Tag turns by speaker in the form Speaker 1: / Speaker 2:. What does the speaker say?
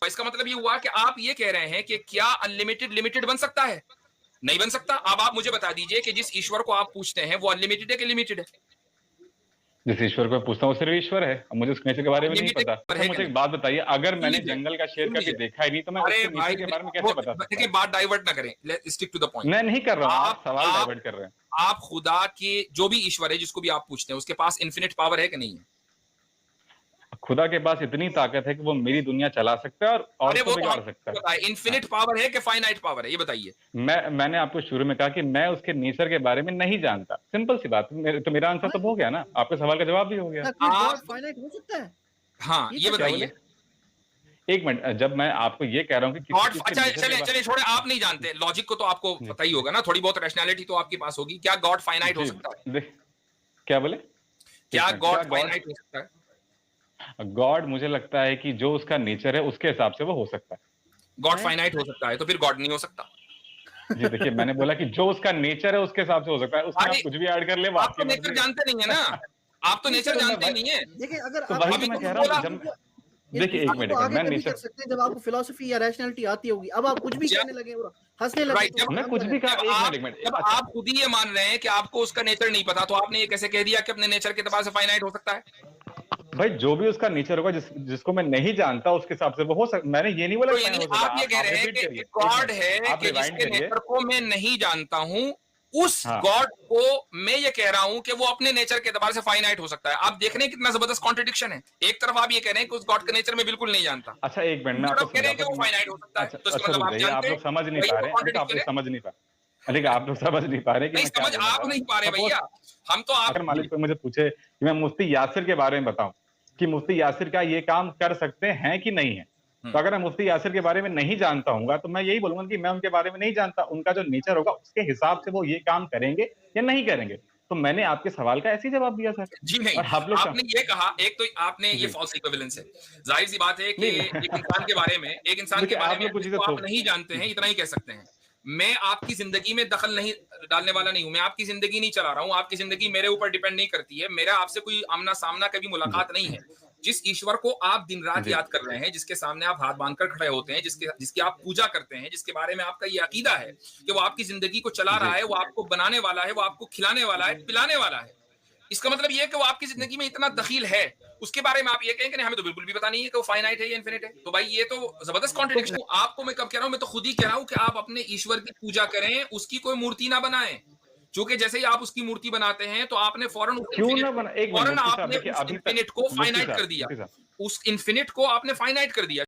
Speaker 1: इसका मतलब ये हुआ कि आप ये कह रहे हैं कि क्या अनलिमिटेड लिमिटेड बन सकता है? नहीं बन सकता। अब आप मुझे बता दीजिए कि जिस ईश्वर को आप पूछते हैं वो अनलिमिटेड है कि लिमिटेड है?
Speaker 2: जिस ईश्वर को पूछता हूँ, वो सिर्फ ईश्वर है। अब मुझे उस नेचर के बारे में नहीं
Speaker 1: अनलिमिटेड
Speaker 2: पता।
Speaker 1: पर
Speaker 2: अच्छा
Speaker 1: है कि
Speaker 2: मुझे
Speaker 1: नहीं?
Speaker 2: एक बात बताइए, अगर
Speaker 1: सुन
Speaker 2: मैंने
Speaker 1: लीजिए,
Speaker 2: जंगल का शेर
Speaker 1: सुन
Speaker 2: कभी
Speaker 1: लीजिए।
Speaker 2: देखा ही नहीं, तो मैं
Speaker 1: अरे
Speaker 2: उसके
Speaker 1: भाई
Speaker 2: नेचर के बारे में
Speaker 1: वो
Speaker 2: कैसे बता सकता
Speaker 1: देखिए,
Speaker 2: हूँ?
Speaker 1: बात डाइवर्ट ना करें। Stick to the point.
Speaker 2: मैं नहीं कर रहा हूँ, आप
Speaker 1: आप
Speaker 2: सवाल
Speaker 1: आप
Speaker 2: डाइवर्ट कर रहे हैं।
Speaker 1: आप खुदा के जो भी ईश्वर है जिसको भी आप पूछते हैं उसके पास इन्फिनिट पावर है कि नहीं है?
Speaker 2: खुदा के पास इतनी ताकत है कि वो मेरी दुनिया चला सकता है और
Speaker 1: अरे
Speaker 2: उसको
Speaker 1: वो तो
Speaker 2: बिगाड़
Speaker 1: हम
Speaker 2: सकता है।
Speaker 1: पता है,
Speaker 2: हाँ,
Speaker 1: इन्फिनिट पावर है कि फाइनाइट पावर है, ये बताइए?
Speaker 2: मैंने आपको शुरू में कहा कि मैं उसके नेचर के बारे में नहीं जानता। सिंपल सी बात है। मेरा आंसर तो हो गया ना, आपके सवाल का जवाब भी हो गया।
Speaker 3: क्या कोई गॉड
Speaker 1: आप
Speaker 3: फाइनाइट हो सकता है?
Speaker 1: हाँ,
Speaker 3: ये
Speaker 1: ये
Speaker 3: कैसे
Speaker 2: क्या
Speaker 3: हो
Speaker 2: बोले?
Speaker 1: बताइए।
Speaker 3: सकता
Speaker 2: एक मिनट, जब मैं आपको ये कह रहा हूँ कि किसी
Speaker 1: गॉड
Speaker 2: चीज़ के
Speaker 1: अच्छा
Speaker 2: नेचर के
Speaker 1: चलिए
Speaker 2: बा
Speaker 1: चलिए छोड़े,
Speaker 2: जी,
Speaker 1: आप नहीं जानते लॉजिक को, तो आपको
Speaker 2: जी,
Speaker 1: पता ही होगा ना, थोड़ी बहुत रैशनैलिटी तो आपके पास होगी। क्या गॉड फाइनाइट हो
Speaker 2: जी,
Speaker 1: सकता है?
Speaker 2: देख क्या बोले?
Speaker 1: क्या
Speaker 2: 1 मिनट,
Speaker 1: गॉड
Speaker 2: क्या
Speaker 1: फाइनाइट हो सकता है?
Speaker 2: गॉड मुझे लगता है कि जो उसका नेचर है, उसके हिसाब से वो हो सकता है।
Speaker 1: गॉड
Speaker 3: है?
Speaker 1: फाइनाइट हो सकता है तो फिर गॉड नहीं हो सकता।
Speaker 2: जी, देखिए मैंने बोला कि जो उसका नेचर है, उसके हिसाब से हो सकता है। उसमें
Speaker 1: भाई
Speaker 2: आप कुछ भी ऐड कर लें, वो
Speaker 1: आप तो
Speaker 2: आपकी
Speaker 1: नेचर
Speaker 2: मर्ज़ी है।
Speaker 1: जानते नहीं है ना, आप तो
Speaker 3: नहीं
Speaker 1: नेचर
Speaker 3: सर,
Speaker 2: तो मैं
Speaker 1: जानते ही
Speaker 2: भाई
Speaker 1: नहीं है।
Speaker 3: देखिए अगर
Speaker 2: तो
Speaker 3: आप
Speaker 2: वही
Speaker 1: अभी
Speaker 2: तो
Speaker 3: इस
Speaker 2: मैं
Speaker 1: तो
Speaker 2: कह
Speaker 1: खुद
Speaker 2: रहा हूँ
Speaker 1: बोला।
Speaker 3: डिस्कशन को इस
Speaker 2: देखिए 1
Speaker 3: डिस्कशन
Speaker 2: मिनट,
Speaker 3: को
Speaker 2: 1 मिनट,
Speaker 3: आगे
Speaker 2: मैं
Speaker 3: कभी कर
Speaker 2: नेचर
Speaker 3: सकते हैं जब आपको फिलॉसफी या रैशनैलिटी आती होगी। अब आप कुछ भी
Speaker 1: जब
Speaker 3: कहने लगे और हँसने लगे
Speaker 1: राइट,
Speaker 3: तो
Speaker 1: जब
Speaker 2: मैं
Speaker 3: हम
Speaker 2: कुछ
Speaker 3: क्या
Speaker 2: भी
Speaker 3: करें?
Speaker 2: कहा।
Speaker 1: जब
Speaker 2: 1 मिनट,
Speaker 1: आप
Speaker 2: 1 मिनट।
Speaker 1: जब
Speaker 2: अच्छा,
Speaker 1: आप खुद ही ये मान रहे हैं कि आपको उसका नेचर नहीं पता, तो आपने ये कैसे कह दिया कि अपने नेचर के एतबार से फाइनाइट हो सकता है?
Speaker 2: भाई जो भी उसका नेचर होगा, जिसको मैं नहीं जानता, उसके हिसाब से वो हो सक मैंने ये नहीं बोला
Speaker 1: तो
Speaker 2: कि फाइनल
Speaker 1: यानी
Speaker 2: हो सकता
Speaker 1: आप
Speaker 2: है।
Speaker 1: ये कह
Speaker 2: आप
Speaker 1: रहे हैं
Speaker 2: रिपीट
Speaker 1: कि
Speaker 2: करिए,
Speaker 1: एक
Speaker 2: 1
Speaker 1: गॉड
Speaker 2: मिनट,
Speaker 1: है
Speaker 2: आप
Speaker 1: कि
Speaker 2: रिवाइंड
Speaker 1: जिसके
Speaker 2: करिए।
Speaker 1: नेचर को मैं नहीं जानता हूं, उस
Speaker 2: हाँ,
Speaker 1: गॉड को मैं ये कह रहा हूं कि वो अपने नेचर के एतबार से फाइनाइट हो सकता है। आप देख रहे हैं कितना जबरदस्त कॉन्ट्रडिक्शन है। एक तरफ आप ये कह रहे हैं कि उस गॉड का नेचर मैं बिल्कुल नहीं जानता,
Speaker 2: अच्छा 1 मिनट मैं
Speaker 1: दूसरी
Speaker 2: आपको
Speaker 1: तरफ कह रहे हैं
Speaker 2: समझाता
Speaker 1: कि वो
Speaker 2: हूँ।
Speaker 1: फाइनाइट हो सकता है,
Speaker 2: अच्छा
Speaker 1: तो इसका
Speaker 2: अच्छा
Speaker 1: मतलब
Speaker 2: रुक
Speaker 1: आप
Speaker 2: जाइए, आप
Speaker 1: जानते हैं।
Speaker 2: लोग समझ नहीं
Speaker 1: वही
Speaker 2: पा
Speaker 1: तो
Speaker 2: रहे हैं। देखो आप
Speaker 1: कॉन्ट्रडिक्शन
Speaker 2: लोग
Speaker 1: है।
Speaker 2: समझ नहीं पा देखिए आप लोग समझ नहीं पा रहे हैं कि
Speaker 1: नहीं
Speaker 2: मैं क्या
Speaker 1: समझ
Speaker 2: बोलना
Speaker 1: आप
Speaker 2: चाह रहा हूँ।
Speaker 1: नहीं पा रहे
Speaker 2: सपोज़
Speaker 1: भैया, हम तो आप
Speaker 2: अगर मान
Speaker 1: जी।
Speaker 2: लीजिए कोई मुझे पूछे कि मैं मुफ्ती यासिर के बारे में बताऊँ, कि मुफ्ती यासिर का ये काम कर सकते हैं कि नहीं है? तो
Speaker 1: हम्म।
Speaker 2: अगर मैं मुफ्ती यासिर के बारे में नहीं जानता हूँगा, तो मैं यही बोलूँगा कि मैं उनके बारे में नहीं जानता। उनका जो नेचर होगा, उसके हिसाब से वो ये काम करेंगे या नहीं करेंगे। तो मैंने आपके सवाल का ऐसे ही जवाब दिया सर।
Speaker 1: जी नहीं,
Speaker 2: और आप लोग
Speaker 1: आपने ये कहा, एक तो आपने ये
Speaker 2: जी।
Speaker 1: फॉल्स इक्विवेलेंस है। ज़ाहिर-सी बात है कि
Speaker 2: नहीं
Speaker 1: एक इंसान के
Speaker 2: देखिए
Speaker 1: बारे
Speaker 2: आप
Speaker 1: में
Speaker 2: लोग कुछ चीज़ें
Speaker 1: जिसको आप
Speaker 2: थोप
Speaker 1: नहीं जानते हैं, इतना ही कह सकते हैं। मैं आपकी ज़िंदगी में दखल नहीं डालने वाला नहीं हूँ, मैं आपकी ज़िंदगी नहीं चला रहा हूँ, आपकी ज़िंदगी मेरे ऊपर डिपेंड नहीं करती है, मेरा आपसे कोई आमना-सामना कभी
Speaker 2: जी,
Speaker 1: मुलाकात नहीं है। जिस ईश्वर को आप दिन-रात
Speaker 2: जी,
Speaker 1: याद कर रहे हैं, जिसके सामने आप हाथ बाँध कर खड़े होते हैं, जिसकी आप पूजा करते हैं, जिसके बारे में आपका ये अकीदा है कि वो आपकी ज़िंदगी को चला
Speaker 2: जी।
Speaker 1: रहा है, वो आपको बनाने वाला है, वो आपको खिलाने वाला है, पिलाने वाला है। इसका मतलब ये है कि वो आपकी जिंदगी में इतना दखील है, उसके बारे में आप ये कहें कि नहीं हमें तो बिल्कुल भी पता नहीं है कि वो फाइनाइट है या इनफिनिट है। तो भाई ये तो जबरदस्त
Speaker 2: तो
Speaker 1: कॉन्ट्रडिक्शन। आपको मैं कब कह रहा हूं, मैं तो खुद ही कह रहा हूं कि आप अपने ईश्वर की पूजा करें, उसकी कोई मूर्ति ना बनाएं। क्योंकि जैसे ही आप उसकी मूर्ति बनाते हैं तो आपने
Speaker 2: क्यों ना बना 1 मिनट
Speaker 1: फौरन
Speaker 2: मुफ्ती साहब
Speaker 1: आपने
Speaker 2: देखिए
Speaker 1: उस
Speaker 2: अभी तक
Speaker 1: इन्फिनिट को
Speaker 2: मुफ्ती
Speaker 1: फाइनाइट कर
Speaker 2: साहब
Speaker 1: दिया।
Speaker 2: मुफ्ती साहब
Speaker 1: उस इन्फिनिट को आपने फाइनाइट कर दिया।